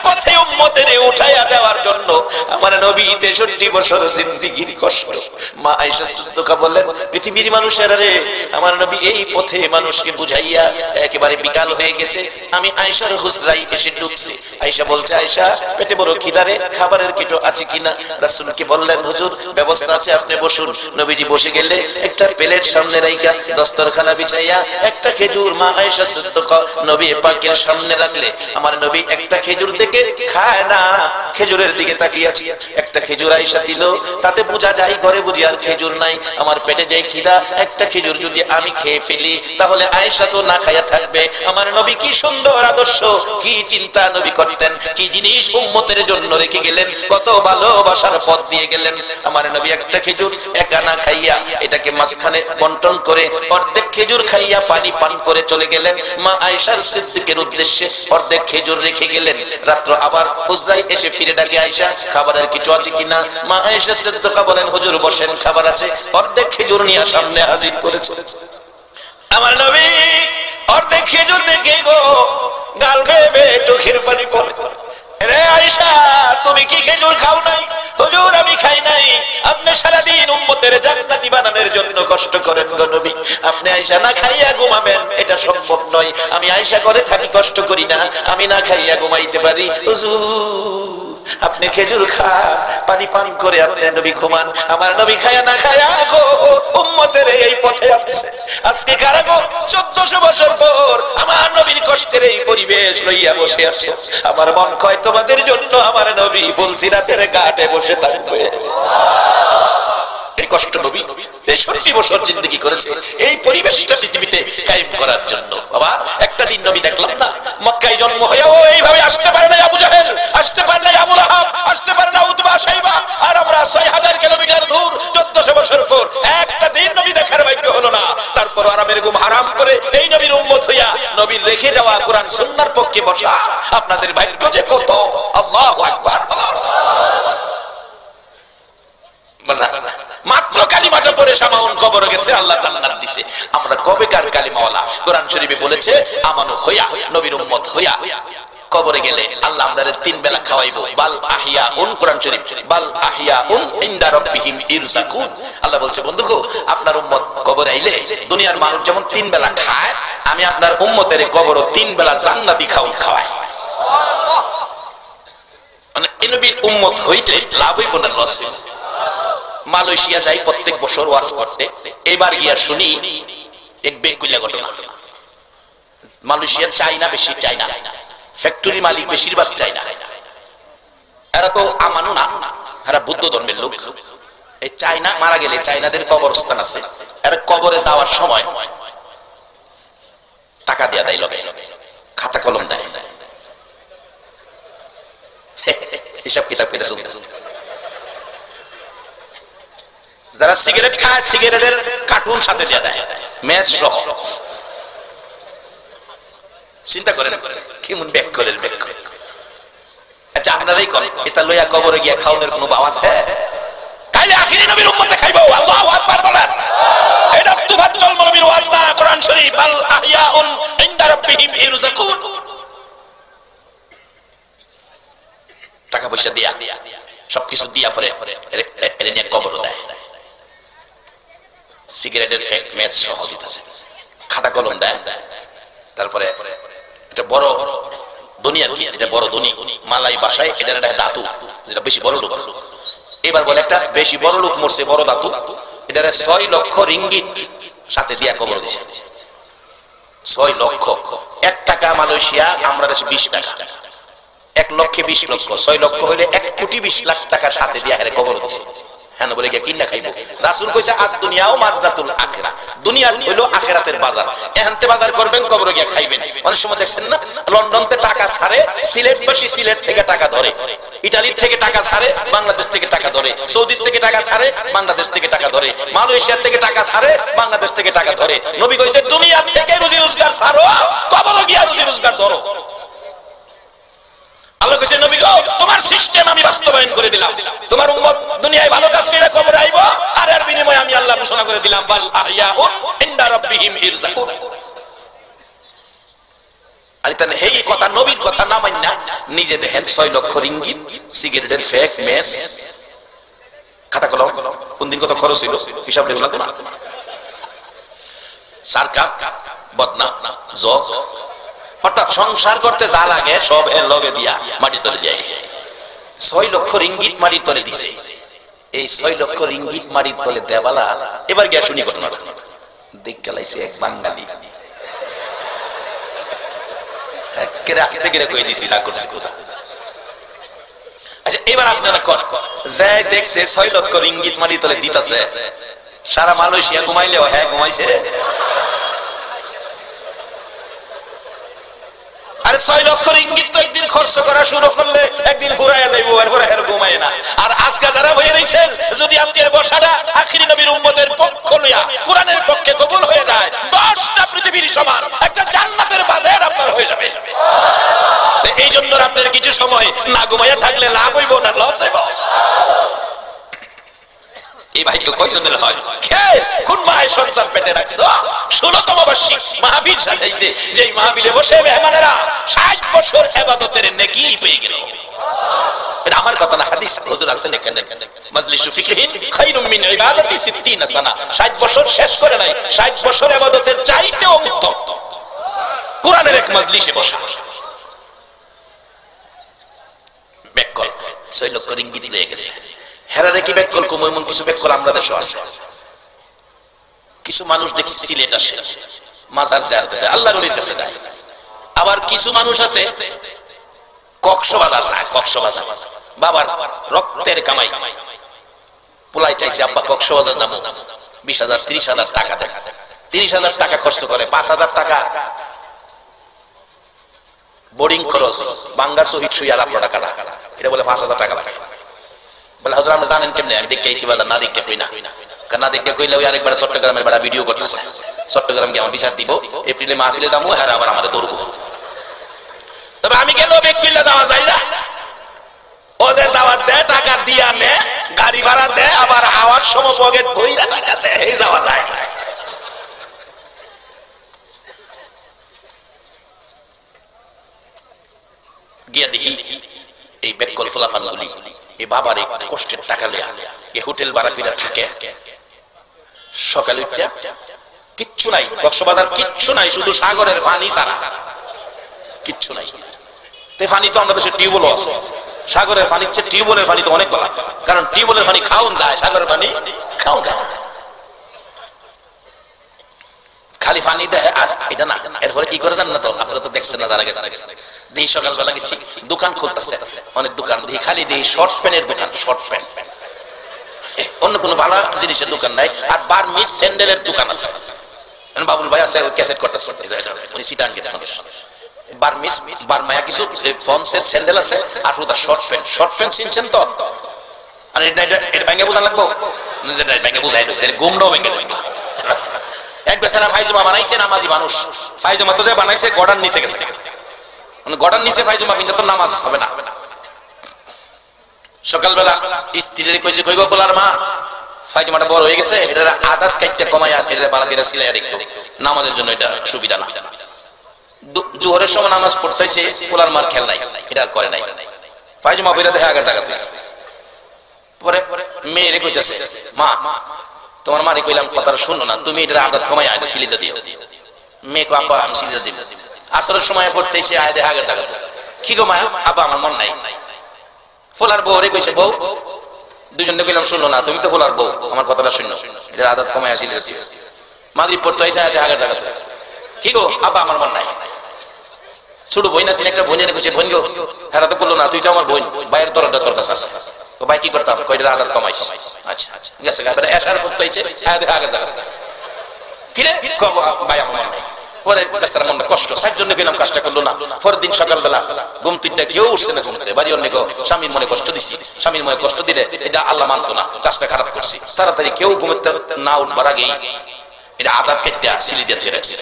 পথে উম্মতের উঠাইয়া দেওয়ার জন্য আমার নবী 63 বছর জিন্দেগির কষ্ট। মা আয়েশা সিদ্দিকা বললেন, পৃথিবীর মানুষেরা রে, আমার নবী এই পথে মানুষকে বুঝাইয়া একেবারে বিকাল হয়ে গেছে, আমি আয়েশার হুজরায় এসে ঢুকছি। আয়েশা বলছে, আয়েশা পেটে বড় খিদা রে, খাবারের কিছু আছে কিনা? রাসূলকে বললেন, হুজুর ব্যবস্থা আছে, আপনি বসুন। নবীজি বসে গেলে একটা প্লেট সামনে রাইখা দস্তরখানা বিছাইয়া একটা খেজুর মা আয়েশা সিদ্দিকা নবী পাকের সামনে রাখলে আমার নবী একটা খেজুর দেখে খায় না, খেজুরের দিকে তাকিয়ে আছে। একটা খেজুর আয়েশা দিল, তাতে বোঝা যায় ঘরে বুঝি আর খেজুর নাই। আমার পেটে যে খিদা, একটা খেজুর যদি আমি খেয়ে ফেলি তাহলে আয়েশা তো না খায়া থাকবে। আমার নবী কি সুন্দর আদর্শ, কি চিন্তা নবী করতেন, কি জিনিস উম্মতের জন্য রেখে গেলেন, কত ভালোবাসার পথ দিয়ে গেলেন। আমার নবী একটা খেজুর একা না খাইয়া এটাকে মাঝখানে বন্টন করে অর্ধেক খেজুর খাইয়া পানি পান করে চলে গেলেন। মা আয়েশার সিদ্দিকের উদ্দেশ্যে অর্ধেক খেজুর রেখে গেলেন। রাত্র আবার হুজরায় এসে ফিরে ডাকে, আয়েশা খাবারের কিছু আছে কিনা? মা আয়েশা সিদ্দিকা বলেন, হুজুর বসেন, খাবার আছে। অর্ধেক খেজুর নিয়ে সামনে হাজির করেছে। আমার নবী অর্ধেক খেজুর দেখে গো গাল বেয়ে চোখের পানি পড়ে। রে আয়েশা, তুমি কি খেজুর খাও নাই? হুজুর আমি খাই নাই। আপনি সারাদিন উম্মতের জান্নাতি বানানোর জন্য কষ্ট করেন গো নবী, আপনি আয়েশা না খাইয়া ঘুমাবেন এটা সম্ভব নয়। আমি আয়েশা করে থাকি, কষ্ট করি না, আমি না খাইয়া ঘুমাইতে পারি। হুজুর আপনি খেজুর খান, পানি পান করে আপনি নবী ঘুমান। আমার নবী খায়া না খায়া গো উম্মতের এই পথে আছে। আজকে কারা গো 1400 বছর পর আমার নবীর কষ্টের এই পরিবেশ লইয়া বসে আছে। আমার মন কয় তোমাদের জন্য আমার নবী ফুলসিরাতের ঘাটে বসে থাকবে। এই কষ্ট নবী 63 বছর জিন্দেগি করেছে এই পরিবেশটা পৃথিবীতে কায়েম করার জন্য। বাবা একটা দিন নবী দেখলাম না মক্কায় জন্ম হয়েও এইভাবে আসতে পারে না আবু জাহেল, আসতে পারে না আবু লাহাব, আসতে পারে না উতবা শাইবা, আর আমরা 6000 কিলোমিটার দূর 1400 বছর পর একটা দিন নবী দেখার ভাগ্য হলো না। তারপর আরামের ঘুম হারাম করে এই নবীর উম্মত হইয়া নবীর রেখে যাওয়া কোরআন সুন্নাহর পক্ষে বসা আপনাদের ভাগ্য যে কত। আল্লাহু আকবার। মাত্র কালিমাটা পড়ে সামাউন কবরে গেছে, আল্লাহ জান্নাত দিছে। আমরা কবেকার কালিমাওয়ালা, কোরআন শরীফে বলেছে আমানু হইয়া নবীর উম্মত হইয়া কবরে গেলে আল্লাহ আমাদের 3 বেলা খাওয়াইবো। বাল আহিয়াউন, কোরআন শরীফ বাল আহিয়াউন ইনদা রাব্বিহিম ইরযাকুন। আল্লাহ বলছে বন্ধুগো আপনার উম্মত কবরে আইলে দুনিয়ার মানুষ যেমন 3 বেলা খায়, আমি আপনার উম্মতের কবরও 3 বেলা জান্নাতি খাওয়াই। মানে এই নবীর উম্মত হইতে লাভ হইব না লস হইব। মালয়েশিয়া যাই প্রত্যেক বছর ওয়াজ করতে, এবার গিয়া শুনি এক বেকুলিয়া ঘটনা। মালয়েশিয়া চাইনা, বেশি চাইনা ফ্যাক্টরি মালিক বেশিরভাগ চাইনা। এরা তো আমানু না, এরা বুদ্ধ ধর্মের লোক। এই চাইনা মারা গেলে চাইনাদের কবরস্থান আছে, এরা কবরে যাওয়ার সময় টাকা দিয়া দেয়, লগে খাতা কলম দেয়, হিসাব কিতাব করে চলতে। যারা সিগারেট খায় সিগারেটের কার্টুন সাথে দিয়ে দেয়, ম্যাচ সহ। চিন্তা করেন কেমন ব্যাক করেন। আচ্ছা আপনারাই করেন, এটা লইয়া কবরে গিয়া খাওয়ানোর কোনো বাবা আছে? খাইলে আখিরি নবীর উম্মতে খাইবো। আল্লাহু আকবার বলেন। এটা তুফাতুল নবীর ওয়াজ না, কোরআন শরীফ বাল আহিয়াউন ইনদা রাব্বিহিম ইরযাকুন। টাকা পয়সা দিয়া সবকিছু দিয়া পরে এর নিয়ে কবর দেয়, সিগারেটের ফ্যাক্ট ম্যাচ সহ দিতেছে, খাতা কলম দেয়। তারপরে এটা বড় দুনিয়ার কি, এটা বড় ধনী মালাই বাসায়, এটা একটা ধাতু যেটা বেশি বড় লোক। এবার বলে একটা বেশি বড় লোক মরছে, বড় ধাতু, এটা 6 লক্ষ রিঙ্গিট সাথে দিয়া কবর দিছে। 6 লক্ষ। 1 টাকা মালয়েশিয়া, আমরা দেশে 20 টাকা। 1 লক্ষে 20 লক্ষ, 6 লক্ষ হইলে 1 কোটি 20 লাখ টাকা সাথে দিয়া হেরে কবর দিছে। হ্যাঁ বলে গিয়ে কিনা খাইবো। রাসূল কইছে আজ দুনিয়াও মাজরাতুল আখিরা, দুনিয়া হইলো আখিরাতের বাজার। এখানতে বাজার করবেন, কবরে গিয়ে খাইবেন। অনেক সময় দেখছেন না লন্ডনতে টাকা ছাড়ে, সিলেটবাসী সিলেট থেকে টাকা ধরে, ইতালি থেকে টাকা ছাড়ে, বাংলাদেশ থেকে টাকা ধরে, সৌদি থেকে টাকা ছাড়ে, বাংলাদেশ থেকে টাকা ধরে, মালয়েশিয়া থেকে টাকা ছাড়ে, বাংলাদেশ থেকে টাকা ধরে। নবী কইছে দুনিয়া থেকে রুজি রোজগার ছাড়ো, কবরে গিয়ে রুজি রোজগার ধরো। আল্লাহ কইছে নবী গো তোমার সিস্টেম আমি বাস্তবায়ন করে দিলাম, তোমার উম্মত দুনিয়ায় ভালো কাজ করে কবরে আইবো, আর এর বিনিময়ে আমি আল্লাহ ঘোষণা করে দিলাম বাল আহিয়াউন ইনদা রাব্বিহিম ইরযাকুন। আর তাহলে এই কথা নবীর কথা না মাইনা নিজে দেখেন 6 লক্ষ রিঙ্গিত সিগারেটের ফেক মেস খাতা কলম কোন দিন কত খরচ হইল হিসাব রেগুলা তো না সারকাপ বদনা জগ অর্থাৎ সংসার করতে যা লাগে সব এর লগে দিয়া মাটি তলে যায় 6 লক্ষ রিঙ্গিত মাটির তলে দিছে এই 6 লক্ষ রিঙ্গিত মাটির তলে দেওয়ালা এবার গিয়া শুনি ঘটনা দেখ গেলাইছে এক বাঙালি একেবারে আস্তে করে কই দিছি না করছি কথা আচ্ছা এবার আপনারা কোন যে দেখছে 6 লক্ষ রিঙ্গিত মাটির তলে দিতাছে সারা মালয়েশিয়া ঘুমাইলেও হ্যাঁ ঘুমাইছে আরে 6 লক্ষ রিঙ্গিত তো একদিন খরচ করা শুরু করলে একদিন ঘুরাইয়া যাইবো এরপরে আর ঘুমায় না আর আজকে যারা বইয়ে রইছেন যদি আজকের বসাটা আখিরি নবীর উম্মতের পক্ষ লইয়া কোরআনের পক্ষে কবুল হয়ে যায় 10টা পৃথিবীর সমান একটা জান্নাতের বাজার আপনার হয়ে যাবে এই জন্য রাতের কিছু সময় না ঘুমাইয়া থাকলে লাভ হইব না লস হইব এই ভাগ্য কয়জনের হয় কে কোন মায়ের সন্তান পেটে রাখছো 16তম বার্ষিক মাহফিল সাজাইছে যেই মাহফিলে বসে মেহমানেরা 60 বছর ইবাদতের নেকি পেয়ে গেল এটা আমার কথা না হাদিস হুজুর আছেন এখানে মাজলিসু ফিকহিন খায়রুম মিন ইবাদাতি 60 সানা 60 বছর শেষ করে নাই 60 বছর ইবাদতের চাইতেও উত্তম কোরআনের এক মাজলিসে বসে বেকল 6 লক্ষ রিঙ্গিত লয়ে গেছে হেরারে কি বেকল কম এমন কিছু বেকল আমরা দেশে আছে কিছু মানুষ দেখছি সিলেট আসে মাজার জিয়ারত করে আল্লাহর ওলির কাছে যায় আবার কিছু মানুষ আছে কক্সবাজার না কক্সবাজার বাবার রক্তের কামাই পোলাই চাইছে আব্বা কক্সবাজার যাবো 20,000 30,000 টাকা দেন 30,000 টাকা খরচ করে 5,000 টাকা বোর্ডিং খরচ বাঙ্গা শহীদ সুইয়ালা টাকা এটা বলে 5,000 টাকা লাগে বলে হুজুর আপনি জানেন কেমনে আমি দেখে আইছি বাজার না দেখে কই না কারণ না দেখে কইলে ওই আরেকবার চট্টগ্রামের বড় ভিডিও করতেছে চট্টগ্রাম গিয়ে আমি বিচার দিব এপ্রিলে মাহফিলে যাবো আর আবার আমারে ধরবো তবে আমি কেন বেকুইলা যাওয়া যায় না ওদের দাওয়াত দেয় টাকা দিয়া নে গাড়ি ভাড়া দেয় আবার আওয়ার সময় পকেট বইরা টাকা দেয় এই যাওয়া যায় গিয়া দেখি এই বেকল ফুলাফানগুলি এই বাবার এক কষ্টের টাকা লইয়া এই হোটেল ভাড়া কইরা থাকে সকালে উঠিয়া কিচ্ছু নাই কক্সবাজার কিচ্ছু নাই শুধু সাগরের পানি ছাড়া কিচ্ছু নাই তে পানি তো আমাদের দেশে টিউবওয়েল আছে সাগরের পানির চেয়ে টিউবওয়েলের পানি তো অনেক ভালো কারণ টিউবওয়েলের পানি খাওন যায় সাগরের পানি খাওন যায় খালি পানি দেয় আর এটা না এরপরে কি করে জানেন না তো আপনারা তো দেখছেন না যারা গেছে দেই সকালবেলা গেছি দোকান খুলতেছে অনেক দোকান দেখি খালি দেই শর্ট প্যান্টের দোকান শর্ট প্যান্ট অন্য কোনো ভালো জিনিসের দোকান নাই আর বার্মিজ স্যান্ডেলের দোকান আছে বাবুল ভাই আছে ক্যাসেট করতেছে উনি সিটাঙ্গের মানুষ বার্মিজ বার্মায়া কিছু ফন্সের স্যান্ডেল আছে আর ওটা শর্ট প্যান্ট চিনছেন তো আর এটা ভেঙে বোঝা লাগবো ভেঙে বোঝাই তাহলে গুমটাও ভেঙে যাবে এক বেচারা ফাইজমা বানাইছে নামাজি মানুষ ফাইজমা তো যে বানাইছে গড়ার নিচে গেছে মানে গড়ার নিচে ফাইজমা পিনলে তো নামাজ হবে না সকালবেলা স্ত্রীর কইছে কইব বলার মা ফাইজমাটা বড় হয়ে গেছে এটা আদাত কাইতে কমাই আসবে এটা বালা করে সিলাই আর একটু নামাজের জন্য এটা সুবিধা না জোহরের সময় নামাজ পড়তেছে পোলার মার খেল নাই এটা আর করে নাই ফাইজমা পয়রা দেখা আগের জায়গাতে পরে মেয়েরে কইতাছে মা তোমার মারে কইলাম কথাটা শুনো না তুমি এটা আদাত কমাই আইলে সিলিতে দিও মেয়ে কো আব্বা আমি সিলিতে দিব আসরের সময় পড়তেছে আয় দেখা আগের জায়গাতে কি গো মা আব্বা আমার মন নাই ফুলার বউরে কইছে বউ দুজনে কইলাম শুনো না তুমি তো ফুলার বউ আমার কথাটা শুনো এটা আদাত কমাই আসিলে দিও মাগরিব পড়তে আইছে আয় দেখা আগের জায়গাতে কি গো আব্বা আমার মন নাই ছোট বই না ছিল একটা বোনের কইছে বোন গো হেরা তো করলো না তুই তো আমার বোন ভাইয়ের দরটা তোর কাছে আছে তো ভাই কি করতাম কইরা আদাত কমাইস আচ্ছা আচ্ছা গেছে গাবরে এশার করতে হইছে আয় দেখা আগে জায়গা কি রে কব ভাই আমার মন নাই পরে বেচারা মনটা কষ্ট সাইড জন্য গেলাম কাজটা করলো না পরের দিন সকালবেলা ঘুম তিনটা কেউ উঠছে না ঘুমতে বাড়ি অনেক স্বামীর মনে কষ্ট দিছি স্বামীর মনে কষ্ট দিলে এটা আল্লাহ মানতো না কাজটা খারাপ করছি তাড়াতাড়ি কেউ ঘুমতে না উঠবার আগেই এটা আদাত কেটে সিলি দিয়ে ধরে রাখছে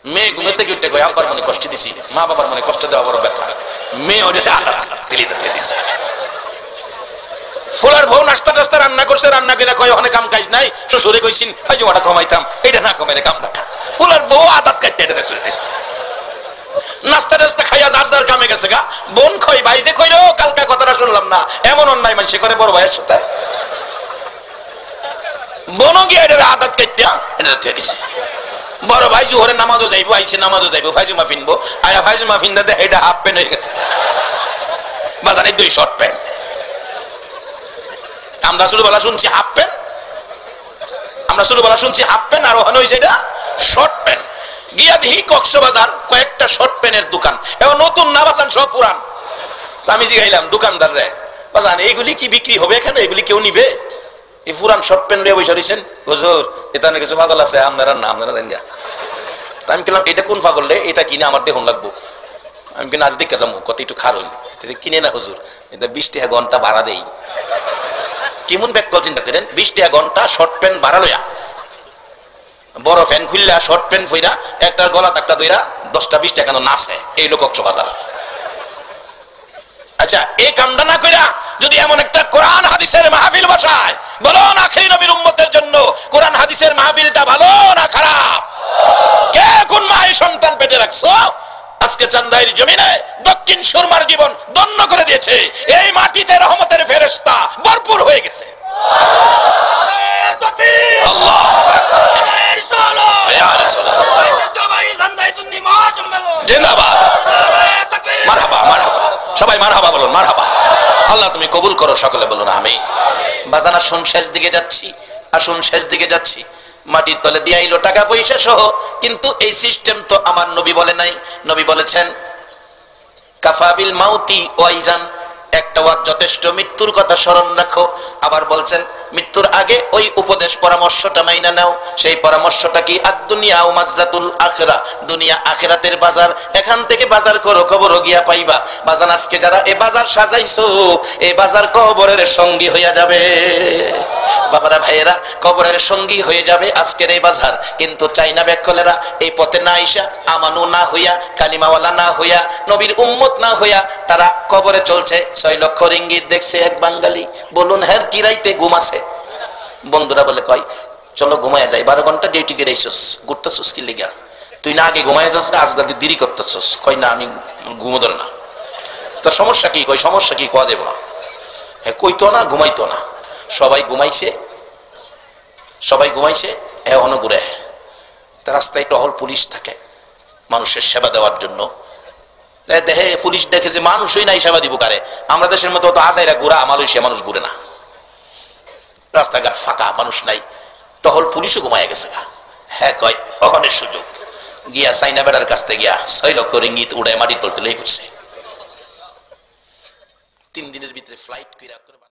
মেয়ে ঘুমের থেকে উঠতে কই আব্বার মনে কষ্ট দিছি মা বাবার মনে কষ্ট দেওয়া বড় ব্যথা মেয়ে ওটা আদাত সিলি দিয়ে দিছে ফুলার বউ নাস্তা টাস্তা রান্না করছে রান্না করে কয় ওখানে কাম কাজ নাই শ্বশুরে কইছিন ফাইজমাটা কমাইতাম এটা না কমাইলে কাম না ফুলার বউ আদাত কাটতে এটা রেখে দিয়েছে নাস্তা টাস্তা খাইয়া যার যার কামে গেছে গা। বোন কই ভাই যে কইলো কালকা কথাটা শুনলাম না, এমন অন্যায় মানুষ করে বড় ভাইয়ের সাথে। বোনও গিয়ে এটা আদাত কেটে এটা দিছে। বড় ভাই জোহরে নামাজও যাইবো, আইসে নামাজও যাইবো, ফাইজুমা ফিনবো, আয়া ফাইজুমা ফিনদা দেখে এটা হাফ প্যান্ট হয়ে গেছে, বাজারে 2 শর্ট প্যান্ট। আমরা ছোটবেলা শুনছি হাফ প্যান্ট, আমরা ছোটবেলা শুনছি হাফ প্যান্ট, আর ওখানে হয়েছে এটা শর্ট প্যান্ট। গিয়া দেখি কক্সবাজার কয়েকটা শর্ট প্যান্টের দোকান, এবং নতুন না বাজান, সব পুরান। আমি জিগাইলাম দোকানদার রে, বাজান এইগুলি কি বিক্রি হবে এখানে, এগুলি কেউ নিবে? এই পুরান শর্ট প্যান্ট নিয়ে বসে রয়েছেন। হুজুর এটা কিছু পাগল আছে, আপনারা না আপনারা দেন। আমি বললাম এটা কোন পাগল রে, এটা কিনে আমার দেখুন লাগবো। আমি কিনা আজ দেখে যাবো, কত একটু খারুন কিনে না হুজুর, এটা 20 টাকা ঘন্টা ভাড়া দেই। কেমন ব্যাকল চিন্তা করেন, 20 টাকা ঘন্টা শর্ট প্যান্ট ভাড়া লইয়া, বড় ফ্যান খুললা শর্ট প্যান্ট ফইরা একটার গলা একটা দইরা 10টা 20 টাকা নাচে, এই লোক কক্সবাজার। আচ্ছা এই কামটা না কইরা যদি এমন একটা কোরআন হাদিসের মাহফিল বসায়, বলুন আখিরি নবীর উম্মতের জন্য কোরআন হাদিসের মাহফিলটা ভালো না খারাপ? কে কোন মায়ের সন্তান পেটে রাখছো? আজকে চান্দাইর জমিনে দক্ষিণ সুরমার জীবন ধন্য করে দিয়েছে, এই মাটিতে রহমতের ফেরেশতা ভরপুর হয়ে গেছে। আল্লাহ জিন্দাবাদ, মারহাবা মারহাবা, সবাই মারহাবা বলুন, মারহাবা। আল্লাহ তুমি কবুল করো, সকলে বলুন আমিন। বাজান আসুন শেষ দিকে যাচ্ছি, আসুন শেষ দিকে যাচ্ছি। মাটির তলে দিয়ে আইলো টাকা পয়সা সহ, কিন্তু এই সিস্টেম তো আমার নবী বলে নাই। নবী বলেছেন কাফাবিল মাউতি ওয়াইজান, একটা ওয়াজ যথেষ্ট, মৃত্যুর কথা স্মরণ রাখো। আবার বলছেন মৃত্যুর আগে ওই উপদেশ পরামর্শটা মাইনা নাও। সেই পরামর্শটা কি? আদ-দুনিয়া ও মাজরাতুল আখিরা, দুনিয়া আখিরাতের বাজার, এখান থেকে বাজার করো, কবর গিয়া পাইবা। বাজান আজকে যারা এই বাজার সাজাইছো, এই বাজার কবরের সঙ্গী হইয়া যাবে। বাবারা ভাইয়েরা, কবরের সঙ্গী হয়ে যাবে আজকের এই বাজার। কিন্তু চাইনা ব্যাকলেরা এই পথে না আইসা, আমানু না হইয়া, কালিমাওয়ালা না হইয়া, নবীর উম্মত না হইয়া তারা কবরে চলছে। 6 লক্ষ রিঙ্গিত দেখছে এক বাঙালি। বলুন হ্যাঁ কি রাইতে ঘুম আছে? বন্ধুরা বলে কয় চলো ঘুমায় যাই, 12 ঘন্টা ডিউটি করে আইসস, ঘুরতেছস কি লিগা? তুই না আগে ঘুমায় যাস, আজ রাতে দেরি করতেছস। কই না আমি ঘুমো ধরে না। তার সমস্যা কি? কই সমস্যা কি, কোয়া দেব না। হ্যাঁ কইতো না, ঘুমাইতো না। সবাই ঘুমাইছে, সবাই ঘুমাইছে, এখনো ঘুরে। তার রাস্তায় টহল পুলিশ থাকে মানুষের সেবা দেওয়ার জন্য। দেখে পুলিশ দেখে যে মানুষই নাই, সেবা দিব কারে? আমরা দেশের মতো আজাইরা ঘুরা, মালয়েশিয়া মানুষ ঘুরে না। রাস্তাঘাট ফাঁকা, মানুষ নাই, টহল পুলিশও ঘুমায় গেছে। হ্যাঁ কয় অহনের সুযোগ, গিয়া চাইনা বেড়ার কাছ থেকে গিয়া 6 লক্ষ রিঙ্গিত উড়ায় মাটি তুলতে লেগে পড়ছে। 3 দিনের ভিতরে ফ্লাইট কইরা